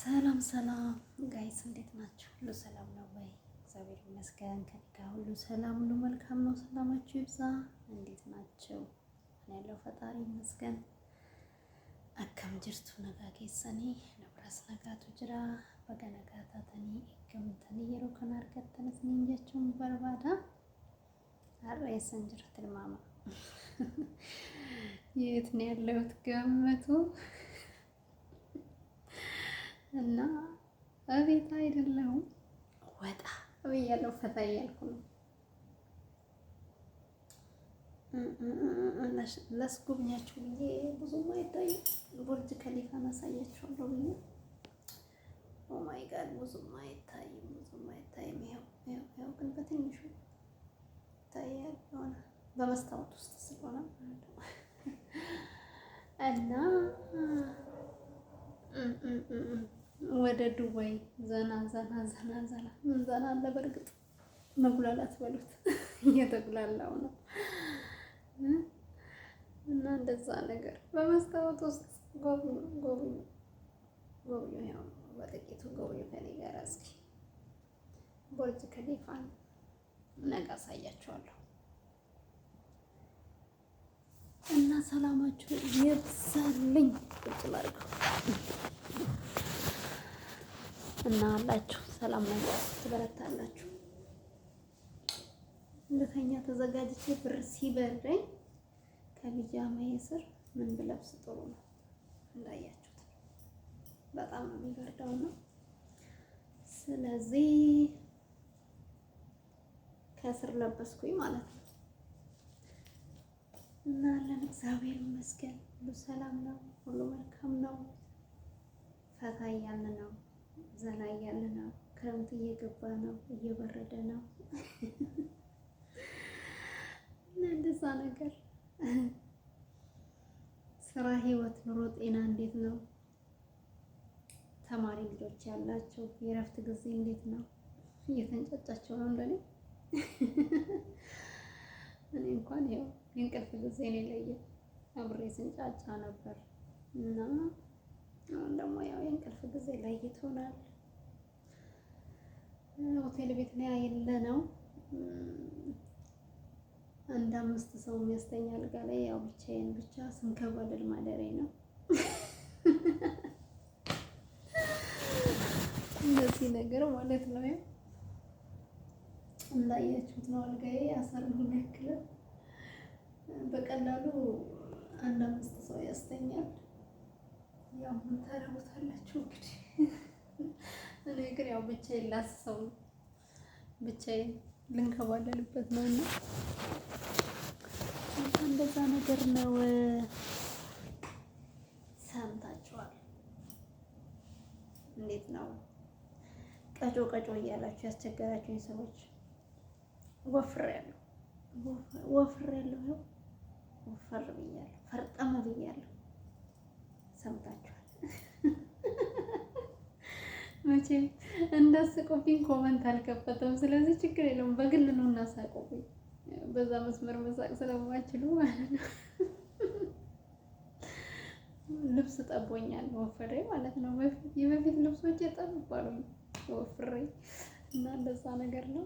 ሰላም ሰላም ጋይስ እንዴት ናችሁ? ሁሉ ሰላም ነው ወይ? እግዚአብሔር ይመስገን ከእኔ ጋር ሁሉ ሰላም፣ ሁሉ መልካም ነው። ሰላማችሁ ይብዛ። እንዴት ናችሁ? እኔ ያለው ፈጣሪ ይመስገን። አካም ጅርቱ ነጋ ኬሰኒ ነብራስ ነጋቱ ጅራ በገነጋታተኒ ገምተኒ የሮ ከን አርገተንስ ንንጀቹን በርባዳ አሬሰን ጅረት ልማማ የት ነው ያለሁት? ገመቱ እና እቤት አይደለሁም፣ ወጣ ብያለሁ። ፈታ እያልኩ ነው። ላስጎብኛችሁ ብዬ ብዙም አይታይም። ቡርጅ ከሊፋን አሳያችኋለሁ ብዬ ኦ ማይ ጋድ ብዙም አይታይም። ይኸው ግን በትንሹ ይታያል የሆነ በመስታወት ውስጥ ስለሆነ እና ወደ ዱባይ ዘና ምን ዘና አለ። በእርግጥ መጉላላት በሉት እየተጉላላው ነው። እና እንደዛ ነገር በመስታወት ውስጥ ጎብኙ። ያው በጥቂቱ ጎብኙ ከኔ ጋር። እስኪ ቡርጅ ከሊፋን ነገ አሳያችኋለሁ። እና ሰላማችሁ ይብዛልኝ። ቁጭ ላድርገው እና አላችሁ ሰላም ናችሁ? ትበረታላችሁ? እንደተኛ ተዘጋጅቼ ብር ሲበረኝ ከቢጃማዬ ስር ምን ብለብስ ጥሩ ነው? እንዳያችሁት በጣም ነው የሚበርደው ነው። ስለዚህ ከስር ለበስኩኝ ማለት ነው። እና አለን እግዚአብሔር ይመስገን፣ ሁሉ ሰላም ነው፣ ሁሉ መልካም ነው። ፈታ እያልን ነው፣ ዘና እያልን ነው። ክረምት እየገባ ነው፣ እየበረደ ነው። እና እንደዛ ነገር ስራ፣ ህይወት፣ ኑሮ፣ ጤና እንዴት ነው? ተማሪ ልጆች ያላችሁ የእረፍት ጊዜ እንዴት ነው? እየተንጫጫቸው ነው እንደኔ? እኔ እንኳን ያው የእንቅልፍ ጊዜ ነው የለየው። አብሬ ስንጫጫ ነበር እና አሁን ደግሞ ያው የእንቅልፍ ጊዜ ለይቶናል። ሆቴል ቤት ነው ያለነው። አንድ 5 ሰው የሚያስተኛ አልጋ ላይ ያው ብቻዬን ብቻ ስንከባለል ማደሬ ነው። እንደዚህ ነገር ማለት ነው። ያው እንዳያችሁት ነው አልጋዬ አሳርጉን ያክል በቀላሉ አንድ 5 ሰው ያስተኛል። ያው ምን ታረጉታላችሁ እንግዲህ። እኔ ግን ያው ብቻዬን ላስሰው ብቻዬን ልንከባለልበት ነውና እንደዛ ነገር ነው። ሰምታችኋል። እንዴት ነው ቀጮ እያላችሁ ያስቸገራችሁኝ ሰዎች ወፍሬያለሁ፣ ወፈር ብያለሁ፣ ፈርጠም ብያለሁ። ሰምታችኋል። መቼም እንዳስቆብኝ ኮመንት አልከፈተም። ስለዚህ ችግር የለውም፣ በግል ነው እናሳቆብኝ። በዛ መስመር መሳቅ ስለማችሉ ማለት ነው። ልብስ ጠቦኛል፣ ወፍሬ ማለት ነው። የበፊት ልብሶች ጠብባሉ ወፍሬ እና እንደዛ ነገር ነው።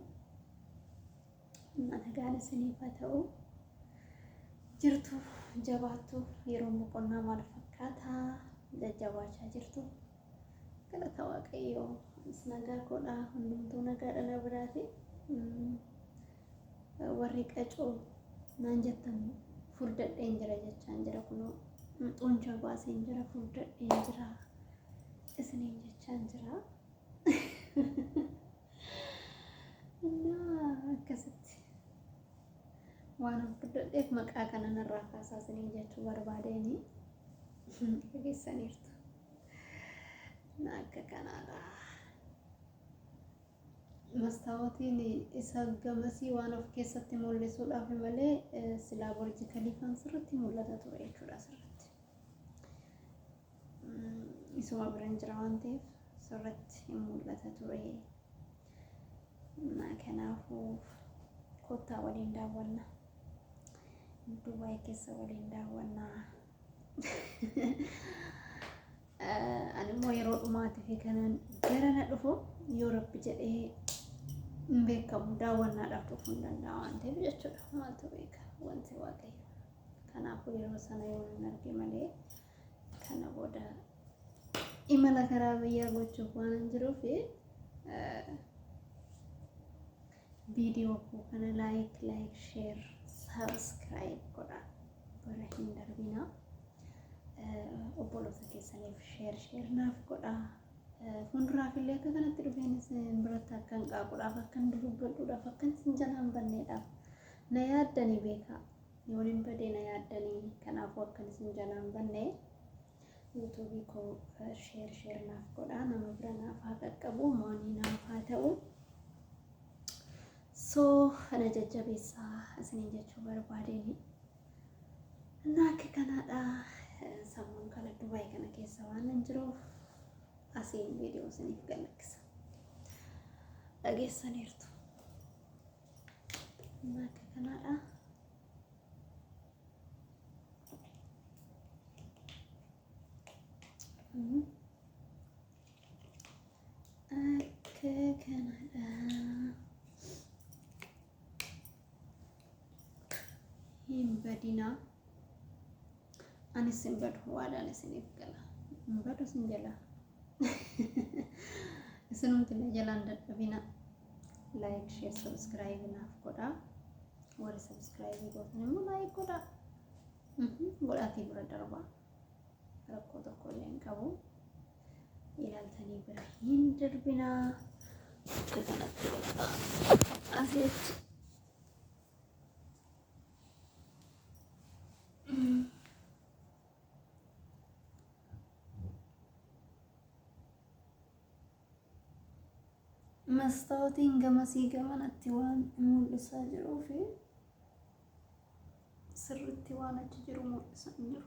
እና ነጋነስን ይፈተው ጅርቱ ጀባቱ የሮሙ ቆና ማልፈካታ ለጀባቻ ጅርቱ ከለታዋቀዮ ነገር ኮዳ ሁሉምቱ ነገር ለብራቴ ወሪ ቀጮ ናንጀተም ፉርደደ እንጀራ ጀቻ እንጀራ ኩኖ ጡንቻ ባሴ እንጀራ ፉርደደ እንጀራ እስኔ ጀቻ እንጀራ እና ከሰት ዋና ፉርደደ መቃ ከነነ ራካሳ እስኔ ጀቹ በርባዴኒ ከገሰኒርቱ ናከ ከናላ መስታወቲን ኢሰገመሲ ዋን ኦፍ ኬሰት ሞልሱዳፍ መለ ስላ ቡርጅ ከሊፋን ስርት ሙለታ ቱሬ ቹራ ስርት ኢሱማ ብረንጅራ ዋንቴፍ ስርት ሙለታ ቱሬ እና ከናፉ ኮታ ወሊን ዳወና ዱባይ ኬሰ ወሊን ዳወና animmoo yeroo dhumaatiif kanan garana dhufu yoo rabbi jedhee hin beekamu daawwannaadhaaf dhufuu hin danda'a waan ta'eef jechuudha. Maaltu beeka wanti waaqayyo. Kanaafuu yeroo sana yoo hin arge malee kana booda imala karaa biyyaa gochuuf waan hin jiruuf viidiyoo kana laayik sheer sabskiraayib godhaa bara hin darbinaa. Obboloota keessaniif sheer naaf godhaa. Fuulduraaf illee akka kanatti dhufeenis biratti akkan qaaquudhaaf akkan dubbadhuudhaaf akkan isin jalaan banneedhaaf na yaaddanii beekaa. Yoon hin badee na yaaddanii kanaafuu akkan isin jalaan bannee yuutuubii koo sheer naaf godhaa. Nama bira naaf haa qaqqabu moonii naaf haa ta'u. Kana jajjabeessaa isiniin jechuu barbaadeen እና ከካናዳ ሰሞን ከለ ዱባይ kana keessa waan hin jiruuf asiin viidiyoo isiniif galakkisa dhageessaniirtu. እና ከካናዳ badina ani simbad wala ni sinif gala mbado sinjala isunum tin jalan dadabina like share subscribe na koda wala subscribe godni mo like koda godati bura darba rakko to kolen kabu ilaltani bira hindarbina kakanat aset مستوتين جمسي جمانة تيوان مولسا جروفي سر التيوان تجرو مولسا نجرو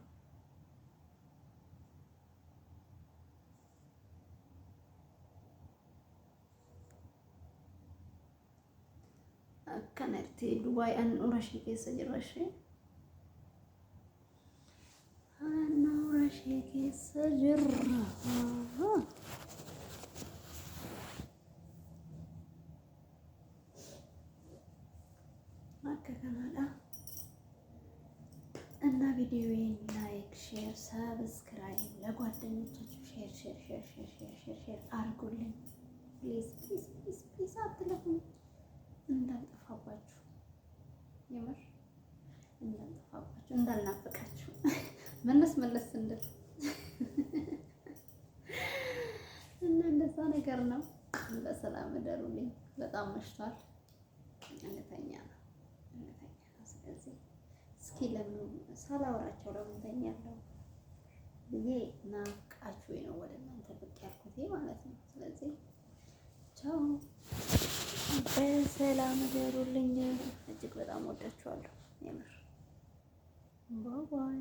كانت دبي أن أرشي كيس جرشي أن أرشي كيس جر كندا እና ቪዲዮዬን ላይክ ሼር ሰብስክራይብ ለጓደኞቻችሁ ሼር አድርጉልኝ ፕሊዝ አትለፉኝ እንዳልጠፋባችሁ የምር እንዳልጠፋባችሁ እንዳልናፍቃችሁ መለስ እንድል እና እንደዛ ነገር ነው። በሰላም እደሩልኝ። በጣም መሽቷል። እንተኛ ነው። ስለዚህ እስኪ ለምን ሳላወራቸው ለምን ተኛለሁ ብዬ ናፍቃችሁ ነው ወደ እናንተ ብቅ ያልኩት ማለት ነው። ስለዚህ ቻው፣ በሰላም እደሩልኝ። እጅግ በጣም ወዳችኋለሁ የምር ባይ ባይ።